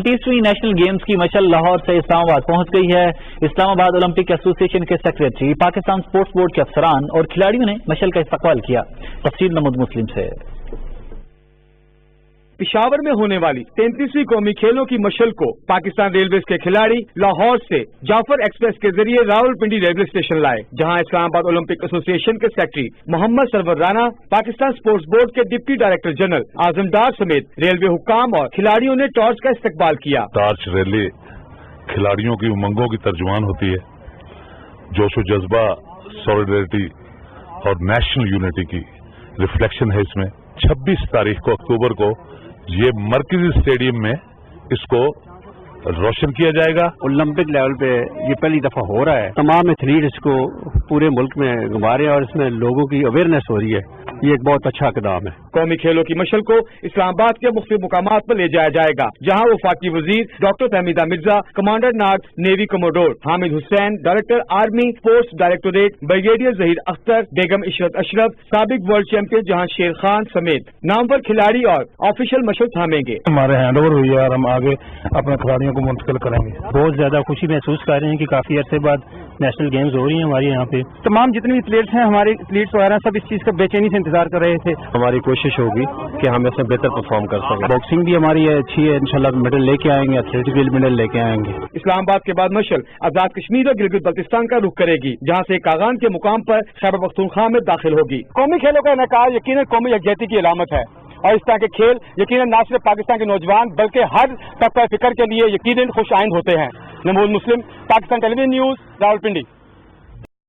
35ویں national games کی مشعل لاہور سے اسلام آباد پہنچ گئی ہے. اسلام آباد اولمپک ایسوسی ایشن کے سیکریٹری، پاکستان اسپورٹس بورڈ کے افسران اور کھلاڑیوں نے مشعل کا استقبال کیا. تفصیل محمود مسلم سے. پشاور میں ہونے والی 33ویں قومی کھیلوں کی مشعل کو پاکستان ریلویز کے کھلاڑی لاہور سے جعفر ایکسپریس کے ذریعے راولپنڈی ریلوے اسٹیشن لائے، جہاں اسلام آباد اولمپک ایسوسی ایشن کے secretary Muhammad Sarwar Rana, Pakistan sports board کے ڈپٹی ڈائریکٹر جنرل اعظم ڈار سمیت ریلوے حکام اور کھلاڑیوں نے ٹارچ کا استقبال کیا. ٹارچ ریلی کھلاڑیوں کی امنگوں کی ترجمان ہوتی ہے، جوش و جذبہ، سولیڈریٹی اور نیشنل یونٹی کی ریفلیکشن ہے. اس میں 26 تاریخ کو اکتوبر کو یہ مرکزی اسٹیڈیم میں اس کو روشن کیا جائے گا. اولمپک لیول پہ یہ پہلی دفعہ ہو رہا ہے. تمام ایتھلیٹس کو پورے ملک میں گھما رہے ہیں اور اس میں لوگوں کی اویئرنیس ہو رہی ہے. یہ ایک بہت اچھا اقدام ہے. قومی کھیلوں کی مشعل کو اسلام آباد کے مختلف مقامات پر لے جایا جائے گا، جہاں وفاقی وزیر ڈاکٹر فہمیدہ مرزا، کمانڈر ناگ navy commodore Hamid Hussain, director army sports directorate brigadier Zaheer Akhtar, Begum Ishrat اشرف، سابق ورلڈ چیمپئن جہاں شیر خان سمیت نامور کھلاڑی اور آفیشیل مشعل تھامیں گے. ہمارے ہینڈ اوور ہوئی ہے اور ہم آگے اپنے کھلاڑیوں کو منتقل کریں گے. بہت زیادہ خوشی محسوس کر رہے ہیں کہ کافی عرصے بعد نیشنل گیمز ہو رہی ہیں ہمارے یہاں پہ. تمام جتنے بھی ایتھلیٹس ہیں، ہمارے ایتھلیٹس وغیرہ سب اس چیز کا بے چینی سے انتظار کر رہے تھے. ہماری کوشش ہوگی کہ ہم اس میں بہتر پرفارم کر سکیں. باکسنگ بھی ہماری اچھی ہے، انشاءاللہ میڈل لے کے آئیں گے، ایتھلیٹکس بھی میڈل لے کے آئیں گے. اسلام آباد کے بعد مشعل آزاد کشمیر اور گلگت بلتستان کا رخ کرے گی، جہاں سے کاغان کے مقام پر خیبر پختونخوا میں داخل ہوگی. قومی کھیلوں کا انعقاد یقیناً قومی یکجہتی کی علامت ہے، اور اس طرح کے کھیل یقیناً نہ صرف پاکستان کے نوجوان بلکہ ہر طبقہ فکر کے لیے یقیناً خوش آئند ہوتے ہیں. محمود مسلم، پاکستان ٹیلی ویژن نیوز، راولپنڈی.